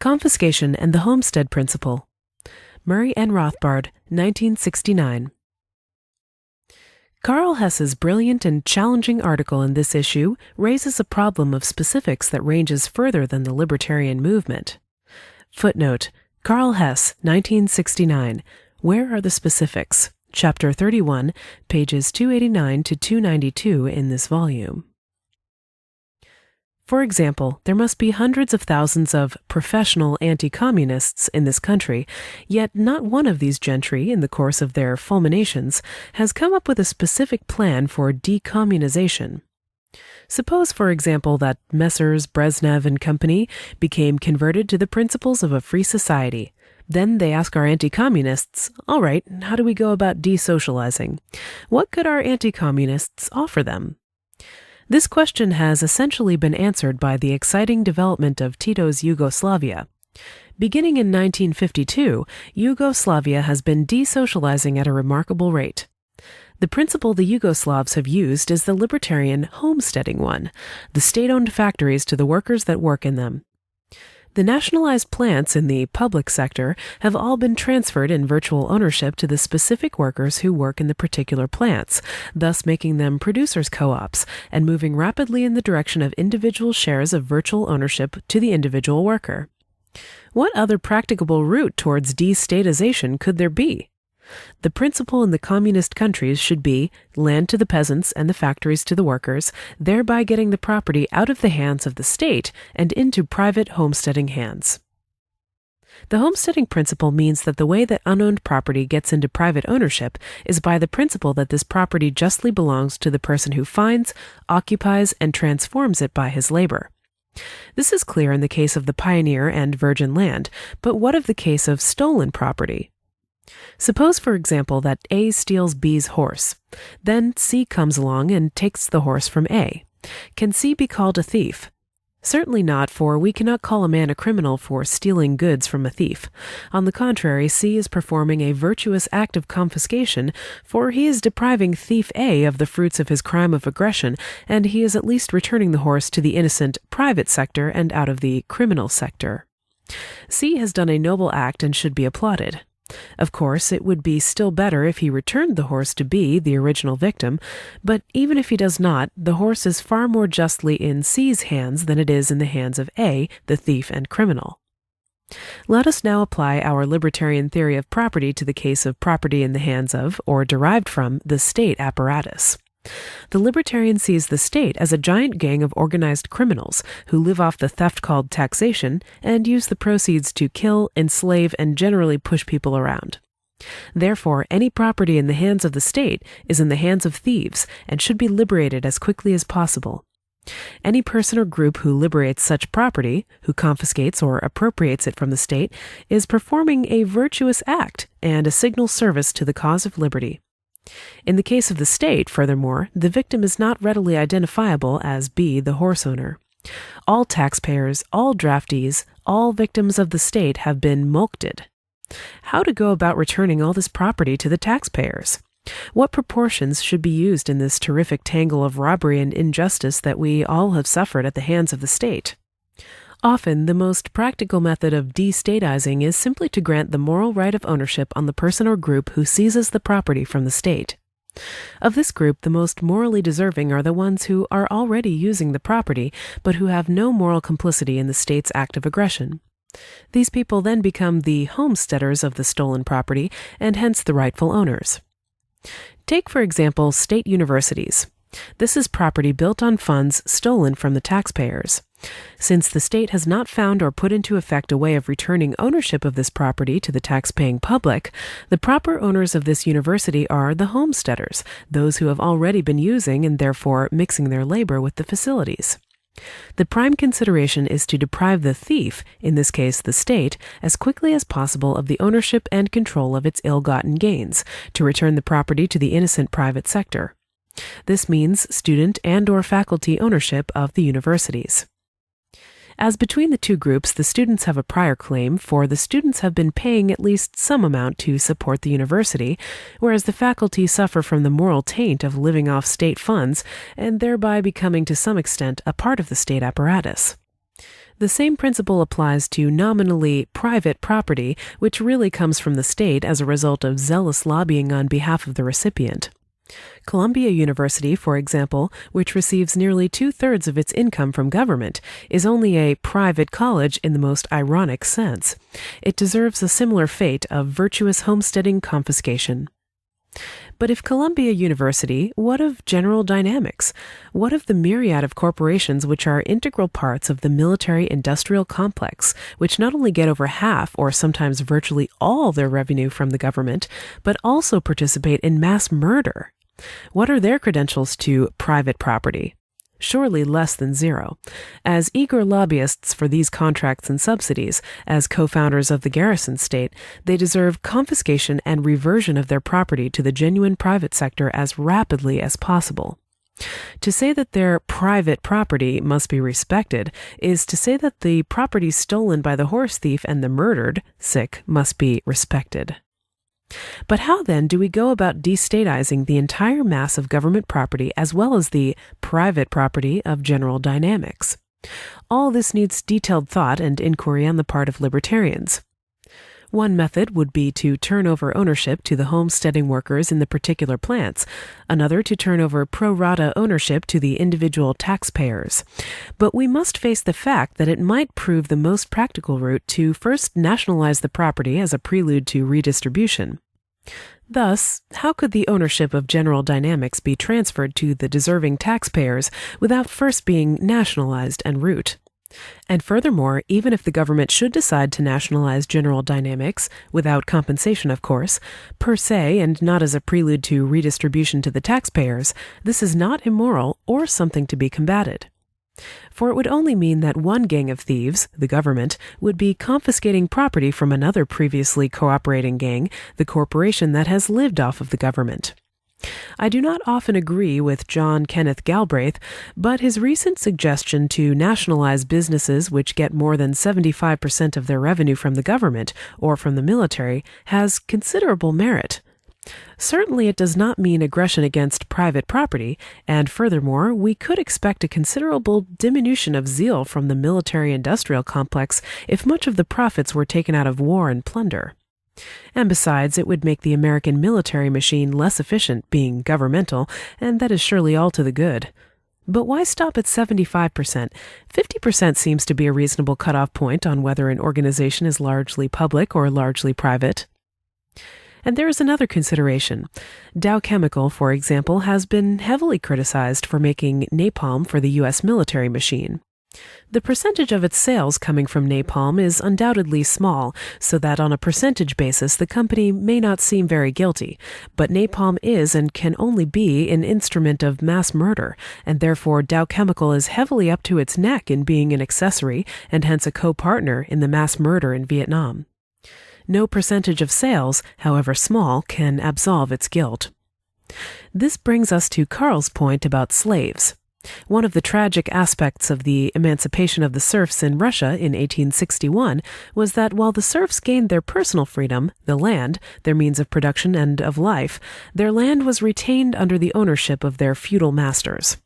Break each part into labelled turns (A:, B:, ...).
A: Confiscation and the Homestead Principle. Murray and Rothbard, 1969. Karl Hess's brilliant and challenging article in this issue raises a problem of specifics that ranges further than the libertarian movement. Footnote: Karl Hess, 1969. Where are the specifics? Chapter 31, pages 289 to 292 in this volume. For example, there must be hundreds of thousands of professional anti-communists in this country, yet not one of these gentry, in the course of their fulminations, has come up with a specific plan for decommunization. Suppose, for example, that Messrs. Brezhnev and Company became converted to the principles of a free society. Then they ask our anti-communists, all right, how do we go about desocializing? What could our anti-communists offer them? This question has essentially been answered by the exciting development of Tito's Yugoslavia. Beginning in 1952, Yugoslavia has been desocializing at a remarkable rate. The principle the Yugoslavs have used is the libertarian homesteading one, the state-owned factories to the workers that work in them. The nationalized plants in the public sector have all been transferred in virtual ownership to the specific workers who work in the particular plants, thus making them producers' co-ops and moving rapidly in the direction of individual shares of virtual ownership to the individual worker. What other practicable route towards destatization could there be? The principle in the communist countries should be land to the peasants and the factories to the workers, thereby getting the property out of the hands of the state and into private homesteading hands. The homesteading principle means that the way that unowned property gets into private ownership is by the principle that this property justly belongs to the person who finds, occupies, and transforms it by his labor. This is clear in the case of the pioneer and virgin land, but what of the case of stolen property? Suppose, for example, that A steals B's horse. Then C comes along and takes the horse from A. Can C be called a thief? Certainly not, for we cannot call a man a criminal for stealing goods from a thief. On the contrary, C is performing a virtuous act of confiscation, for he is depriving thief A of the fruits of his crime of aggression, and he is at least returning the horse to the innocent private sector and out of the criminal sector. C has done a noble act and should be applauded. Of course, it would be still better if he returned the horse to B, the original victim, but even if he does not, the horse is far more justly in C's hands than it is in the hands of A, the thief and criminal. Let us now apply our libertarian theory of property to the case of property in the hands of, or derived from, the state apparatus. The libertarian sees the state as a giant gang of organized criminals who live off the theft called taxation and use the proceeds to kill, enslave, and generally push people around. Therefore, any property in the hands of the state is in the hands of thieves and should be liberated as quickly as possible. Any person or group who liberates such property, who confiscates or appropriates it from the state, is performing a virtuous act and a signal service to the cause of liberty. In the case of the state, furthermore, the victim is not readily identifiable as B, the horse owner. All taxpayers, all draftees, all victims of the state have been mulcted. How to go about returning all this property to the taxpayers? What proportions should be used in this terrific tangle of robbery and injustice that we all have suffered at the hands of the state? Often, the most practical method of destatizing is simply to grant the moral right of ownership on the person or group who seizes the property from the state. Of this group, the most morally deserving are the ones who are already using the property, but who have no moral complicity in the state's act of aggression. These people then become the homesteaders of the stolen property, and hence the rightful owners. Take, for example, state universities. This is property built on funds stolen from the taxpayers. Since the state has not found or put into effect a way of returning ownership of this property to the tax-paying public, the proper owners of this university are the homesteaders, those who have already been using and therefore mixing their labor with the facilities. The prime consideration is to deprive the thief, in this case the state, as quickly as possible of the ownership and control of its ill-gotten gains, to return the property to the innocent private sector. This means student and/or faculty ownership of the universities. As between the two groups, the students have a prior claim, for the students have been paying at least some amount to support the university, whereas the faculty suffer from the moral taint of living off state funds and thereby becoming to some extent a part of the state apparatus. The same principle applies to nominally private property, which really comes from the state as a result of zealous lobbying on behalf of the recipient. Columbia University, for example, which receives nearly 2/3 of its income from government, is only a private college in the most ironic sense. It deserves a similar fate of virtuous homesteading confiscation. But if Columbia University, what of General Dynamics? What of the myriad of corporations which are integral parts of the military-industrial complex, which not only get over half or sometimes virtually all their revenue from the government, but also participate in mass murder? What are their credentials to private property? Surely less than zero. As eager lobbyists for these contracts and subsidies, as co-founders of the Garrison State, they deserve confiscation and reversion of their property to the genuine private sector as rapidly as possible. To say that their private property must be respected is to say that the property stolen by the horse thief and the murdered, must be respected. But how then do we go about destatizing the entire mass of government property as well as the private property of General Dynamics? All this needs detailed thought and inquiry on the part of libertarians. One method would be to turn over ownership to the homesteading workers in the particular plants, another to turn over pro rata ownership to the individual taxpayers. But we must face the fact that it might prove the most practical route to first nationalize the property as a prelude to redistribution. Thus, how could the ownership of General Dynamics be transferred to the deserving taxpayers without first being nationalized en route? And furthermore, even if the government should decide to nationalize General Dynamics, without compensation of course, per se and not as a prelude to redistribution to the taxpayers, this is not immoral or something to be combated. For it would only mean that one gang of thieves, the government, would be confiscating property from another previously cooperating gang, the corporation that has lived off of the government. I do not often agree with John Kenneth Galbraith, but his recent suggestion to nationalize businesses which get more than 75% of their revenue from the government or from the military has considerable merit. Certainly it does not mean aggression against private property, and furthermore, we could expect a considerable diminution of zeal from the military-industrial complex if much of the profits were taken out of war and plunder. And besides, it would make the American military machine less efficient, being governmental, and that is surely all to the good. But why stop at 75%? 50% seems to be a reasonable cutoff point on whether an organization is largely public or largely private. And there is another consideration. Dow Chemical, for example, has been heavily criticized for making napalm for the U.S. military machine. The percentage of its sales coming from napalm is undoubtedly small, so that on a percentage basis the company may not seem very guilty, but napalm is and can only be an instrument of mass murder, and therefore Dow Chemical is heavily up to its neck in being an accessory and hence a co-partner in the mass murder in Vietnam. No percentage of sales, however small, can absolve its guilt. This brings us to Carl's point about slaves. One of the tragic aspects of the emancipation of the serfs in Russia in 1861 was that while the serfs gained their personal freedom, the land, their means of production and of life, their land was retained under the ownership of their feudal masters.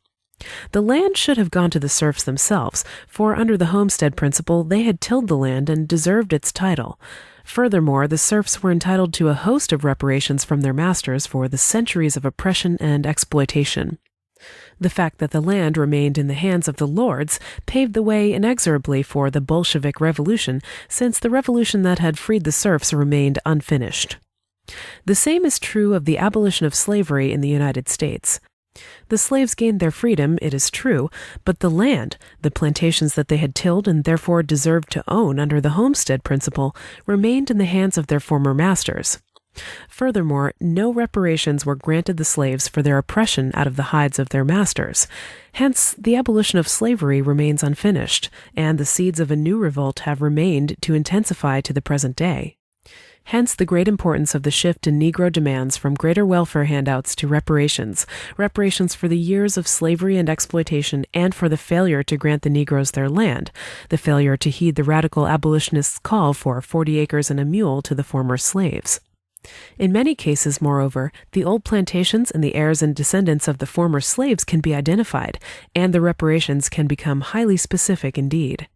A: The land should have gone to the serfs themselves, for under the homestead principle they had tilled the land and deserved its title. Furthermore, the serfs were entitled to a host of reparations from their masters for the centuries of oppression and exploitation. The fact that the land remained in the hands of the lords paved the way inexorably for the Bolshevik Revolution, since the revolution that had freed the serfs remained unfinished. The same is true of the abolition of slavery in the United States. The slaves gained their freedom, it is true, but the land, the plantations that they had tilled and therefore deserved to own under the homestead principle, remained in the hands of their former masters. Furthermore, no reparations were granted the slaves for their oppression out of the hides of their masters. Hence, the abolition of slavery remains unfinished, and the seeds of a new revolt have remained to intensify to the present day. Hence the great importance of the shift in Negro demands from greater welfare handouts to reparations for the years of slavery and exploitation and for the failure to grant the Negroes their land, the failure to heed the radical abolitionists' call for 40 acres and a mule to the former slaves. In many cases, moreover, the old plantations and the heirs and descendants of the former slaves can be identified, and the reparations can become highly specific indeed.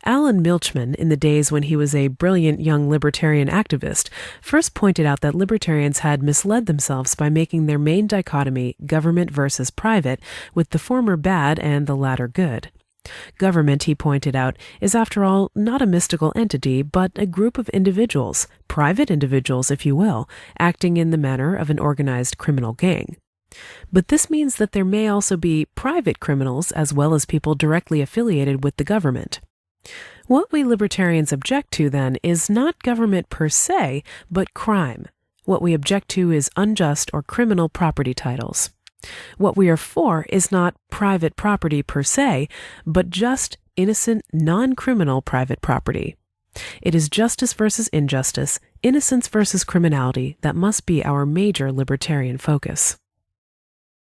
A: Alan Milchman, in the days when he was a brilliant young libertarian activist, first pointed out that libertarians had misled themselves by making their main dichotomy government versus private, with the former bad and the latter good. Government, he pointed out, is after all not a mystical entity, but a group of individuals, private individuals if you will, acting in the manner of an organized criminal gang. But this means that there may also be private criminals as well as people directly affiliated with the government. What we libertarians object to, then, is not government per se, but crime. What we object to is unjust or criminal property titles. What we are for is not private property per se, but just innocent, non-criminal private property. It is justice versus injustice, innocence versus criminality that must be our major libertarian focus.